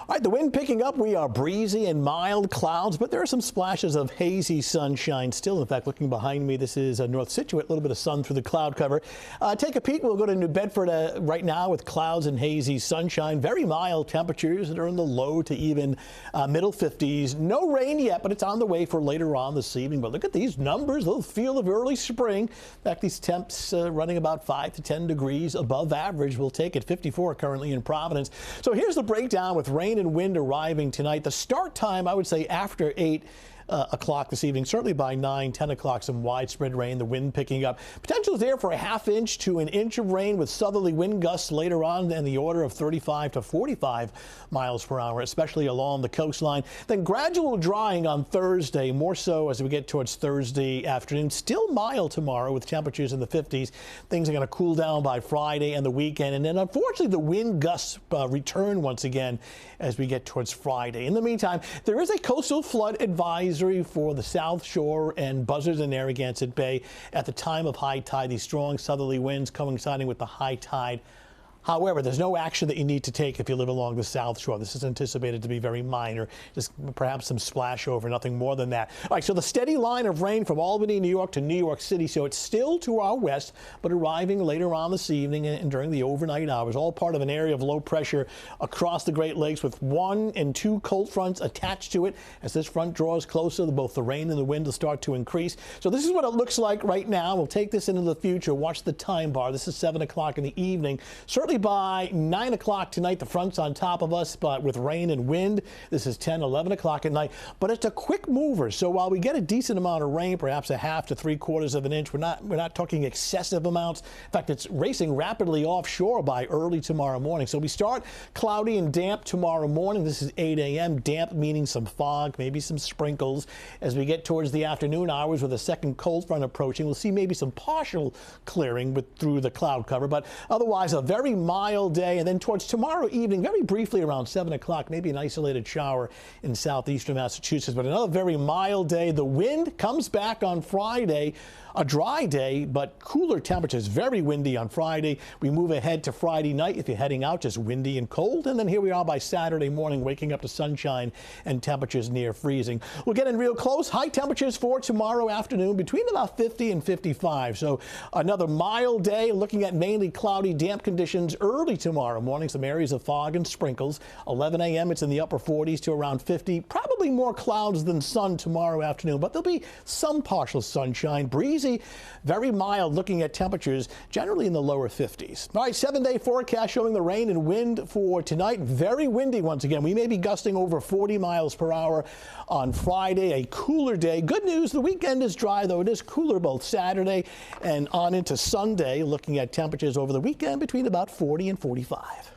All right, the wind picking up. We are breezy and mild clouds, but there are some splashes of hazy sunshine still. In fact, looking behind me, this is North Scituate, a little bit of sun through the cloud cover. Take a peek. We'll go to New Bedford right now with clouds and hazy sunshine. Very mild temperatures that are in the low to even middle 50s. No rain yet, but it's on the way for later on this evening. But look at these numbers. A little feel of early spring. In fact, these temps running about 5 to 10 degrees above average. We'll take it 54 currently in Providence. So here's the breakdown with rain and wind arriving tonight. The start time, I would say, after 8 o'clock this evening, certainly by 9, 10 o'clock, some widespread rain, the wind picking up. Potential is there for a ½ inch to an inch of rain with southerly wind gusts later on in the order of 35 to 45 miles per hour, especially along the coastline. Then gradual drying on Thursday, more so as we get towards Thursday afternoon. Still mild tomorrow with temperatures in the 50s. Things are going to cool down by Friday and the weekend. And then unfortunately the wind gusts return once again as we get towards Friday. In the meantime, there is a coastal flood advisory for the South Shore and Buzzards and Narragansett Bay at the time of high tide. These strong southerly winds coinciding with the high tide. However, there's no action that you need to take if you live along the South Shore. This is anticipated to be very minor, just perhaps some splash over, nothing more than that. All right, so the steady line of rain from Albany, New York to New York City. So it's still to our west, but arriving later on this evening and during the overnight hours, all part of an area of low pressure across the Great Lakes with 1 and 2 cold fronts attached to it. As this front draws closer, both the rain and the wind will start to increase. So this is what it looks like right now. We'll take this into the future. Watch the time bar. This is 7 o'clock in the evening. Certainly by 9 o'clock tonight, the front's on top of us, but with rain and wind, this is 10, 11 o'clock at night. But it's a quick mover. So while we get a decent amount of rain, perhaps a ½ to 3/4 of an inch, we're not talking excessive amounts. In fact, it's racing rapidly offshore by early tomorrow morning. So we start cloudy and damp tomorrow morning. This is 8 a.m. Damp meaning some fog, maybe some sprinkles. As we get towards the afternoon hours with a second cold front approaching, we'll see maybe some partial clearing through the cloud cover, but otherwise a very mild day. And then towards tomorrow evening, very briefly around 7 o'clock, maybe an isolated shower in southeastern Massachusetts, but another very mild day. The wind comes back on Friday, a dry day, but cooler temperatures, very windy on Friday. We move ahead to Friday night. If you're heading out, just windy and cold. And then here we are by Saturday morning, waking up to sunshine and temperatures near freezing. We'll get in real close. High temperatures for tomorrow afternoon between about 50 and 55. So another mild day, looking at mainly cloudy, damp conditions early tomorrow morning. Some areas of fog and sprinkles. 11 a.m. it's in the upper 40s to around 50. Probably more clouds than sun tomorrow afternoon, but there'll be some partial sunshine. Breezy, very mild, looking at temperatures generally in the lower 50s. All right, 7-day forecast showing the rain and wind for tonight. Very windy once again. We may be gusting over 40 miles per hour on Friday, a cooler day. Good news, the weekend is dry, though it is cooler both Saturday and on into Sunday, looking at temperatures over the weekend between about 40 and 45.